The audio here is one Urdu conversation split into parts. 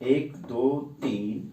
1, 2, 3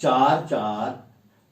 4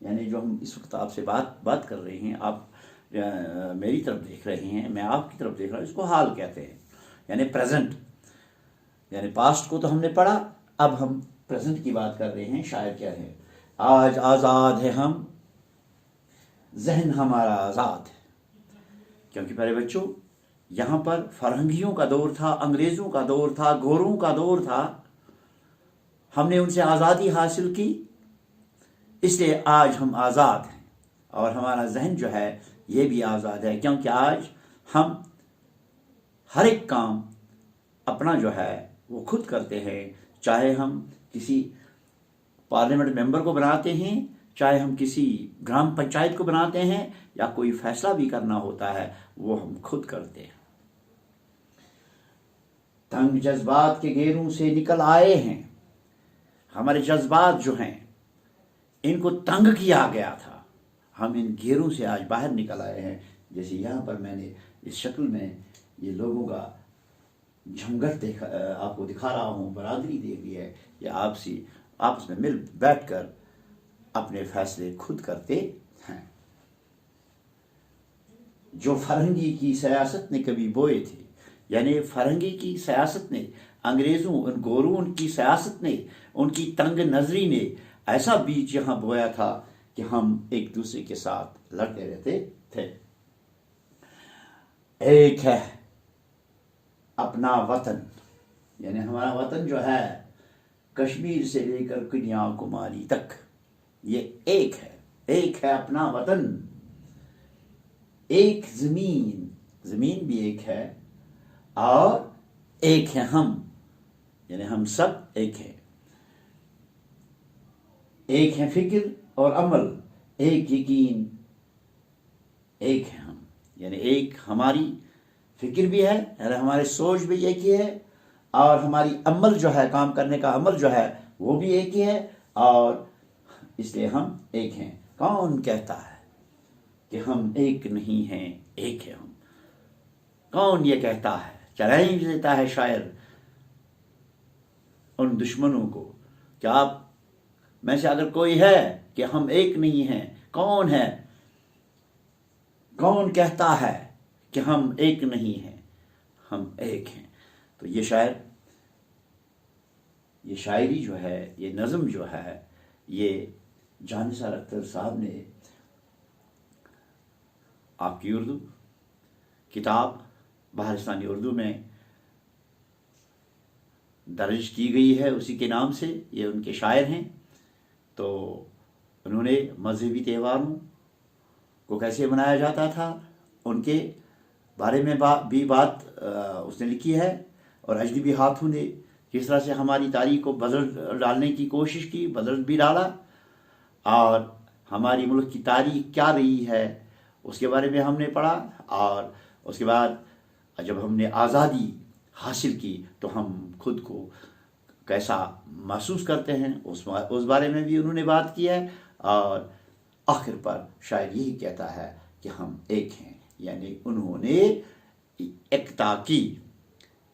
یعنی جو ہم اس وقت آپ سے بات کر رہے ہیں، آپ میری طرف دیکھ رہے ہیں، میں آپ کی طرف دیکھ رہا ہوں، اس کو حال کہتے ہیں، یعنی پریزنٹ. یعنی پاسٹ کو تو ہم نے پڑھا، اب ہم پریزنٹ کی بات کر رہے ہیں. شاعر کیا ہے؟ آج آزاد ہے ہم، ذہن ہمارا آزاد ہے. کیونکہ پیارے بچوں، یہاں پر فرنگیوں کا دور تھا، انگریزوں کا دور تھا، گوروں کا دور تھا. ہم نے ان سے آزادی حاصل کی، اس لیے آج ہم آزاد ہیں، اور ہمارا ذہن جو ہے یہ بھی آزاد ہے. کیونکہ آج ہم ہر ایک کام اپنا جو ہے وہ خود کرتے ہیں. چاہے ہم کسی پارلیمنٹ ممبر کو بناتے ہیں، چاہے ہم کسی گرام پنچایت کو بناتے ہیں، یا کوئی فیصلہ بھی کرنا ہوتا ہے وہ ہم خود کرتے ہیں. تنگ جذبات کے گھیروں سے نکل آئے ہیں. ہمارے جذبات جو ہیں ان کو تنگ کیا گیا تھا، ہم ان گھیروں سے آج باہر نکل آئے ہیں. جیسے یہاں پر میں نے اس شکل میں یہ لوگوں کا جھمگٹ آپ کو دکھا رہا ہوں، برادری دیکھ لی ہے. یہ آپس میں مل بیٹھ کر اپنے فیصلے خود کرتے ہیں. جو فرنگی کی سیاست نے کبھی بوئے تھے، یعنی فرنگی کی سیاست نے، انگریزوں، ان گوروں کی سیاست نے، ان کی تنگ نظری نے ایسا بیج یہاں بویا تھا کہ ہم ایک دوسرے کے ساتھ لڑتے رہتے تھے. ایک ہے اپنا وطن، یعنی ہمارا وطن جو ہے کشمیر سے لے کر کنیا کماری تک، یہ ایک ہے اپنا وطن. ایک زمین بھی ایک ہے، اور ایک ہے ہم، یعنی ہم سب ایک ہیں. ایک ہے فکر اور عمل، ایک یقین، ایک ہے ہم. یعنی ایک ہماری فکر بھی ہے، یعنی ہماری سوچ بھی ایک ہی ہے، اور ہماری عمل جو ہے، کام کرنے کا عمل جو ہے وہ بھی ایک ہی ہے، اور اس لیے ہم ایک ہیں. کون کہتا ہے کہ ہم ایک نہیں ہیں؟ ایک ہے ہم. کون یہ کہتا ہے؟ چیلنج دیتا ہے شاعر ان دشمنوں کو کہ آپ میں سے اگر کوئی ہے کہ ہم ایک نہیں ہیں، کون ہے؟ کون کہتا ہے کہ ہم ایک نہیں ہیں؟ ہم ایک ہیں. تو یہ شاعری جو ہے، یہ نظم جو ہے، یہ جان نثار اختر صاحب نے آپ کی اردو کتاب بہارستانی اردو میں درج کی گئی ہے، اسی کے نام سے. یہ ان کے شاعر ہیں. تو انہوں نے مذہبی تہواروں کو کیسے منایا جاتا تھا ان کے بارے میں بھی بات اس نے لکھی ہے. اور اجنبی ہاتھوں نے کس طرح سے ہماری تاریخ کو بدل ڈالنے کی کوشش کی، بدل بھی ڈالا. اور ہماری ملک کی تاریخ کیا رہی ہے اس کے بارے میں ہم نے پڑھا. اور اس کے بعد جب ہم نے آزادی حاصل کی تو ہم خود کو کیسا محسوس کرتے ہیں اس بارے میں بھی انہوں نے بات کی ہے. اور آخر پر شاید یہی کہتا ہے کہ ہم ایک ہیں. یعنی انہوں نے ایکتا کی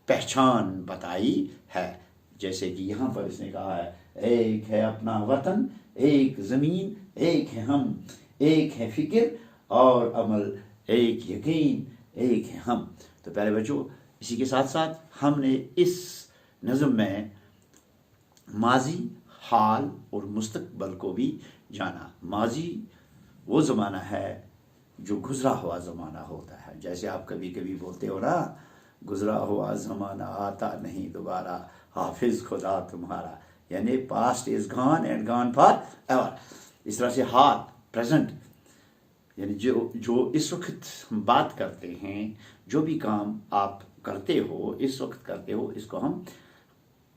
پہچان بتائی ہے. جیسے کہ یہاں پر اس نے کہا ہے ایک ہے اپنا وطن، ایک زمین، ایک ہے ہم، ایک ہے فکر اور عمل، ایک یقین، ایک ہے ہم. تو پیارے بچوں، اسی کے ساتھ ساتھ ہم نے اس نظم میں ماضی، حال اور مستقبل کو بھی جانا. ماضی وہ زمانہ ہے جو گزرا ہوا زمانہ ہوتا ہے. جیسے آپ کبھی کبھی بولتے ہو نا، گزرا ہوا زمانہ آتا نہیں دوبارہ، حافظ خدا تمہارا. یعنی پاسٹ از گان اینڈ گان فار ایور. اس طرح سے حال، پریزنٹ، یعنی جو اس وقت ہم بات کرتے ہیں، جو بھی کام آپ کرتے ہو، اس وقت کرتے ہو، اس کو ہم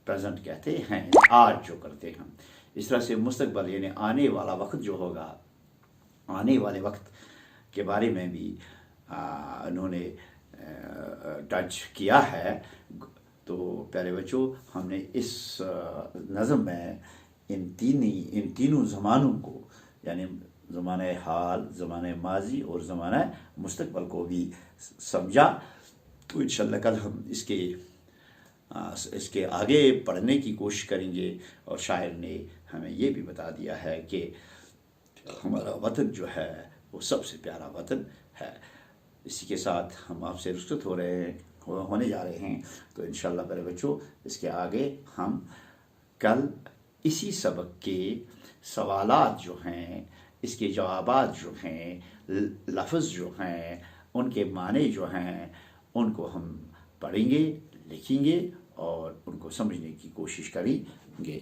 پریزنٹ کہتے ہیں، آج جو کرتے ہیں. اس طرح سے مستقبل یعنی آنے والا وقت جو ہوگا، آنے والے وقت کے بارے میں بھی انہوں نے ٹچ کیا ہے. تو پیارے بچوں، ہم نے اس نظم میں ان تینوں زمانوں کو، یعنی زمانہ حال، زمانہ ماضی اور زمانہ مستقبل کو بھی سمجھا. تو انشاءاللہ کل ہم اس کے آگے پڑھنے کی کوشش کریں گے. اور شاعر نے ہمیں یہ بھی بتا دیا ہے کہ ہمارا وطن جو ہے وہ سب سے پیارا وطن ہے۔ اسی کے ساتھ ہم آپ سے رخصت ہونے جا رہے ہیں، تو انشاءاللہ میرے بچوں اس کے آگے ہم کل اسی سبق کے سوالات جو ہیں، اس کے جوابات جو ہیں، لفظ جو ہیں، ان کے معنی جو ہیں، ان کو ہم پڑھیں گے، لکھیں گے اور ان کو سمجھنے کی کوشش کریں گے۔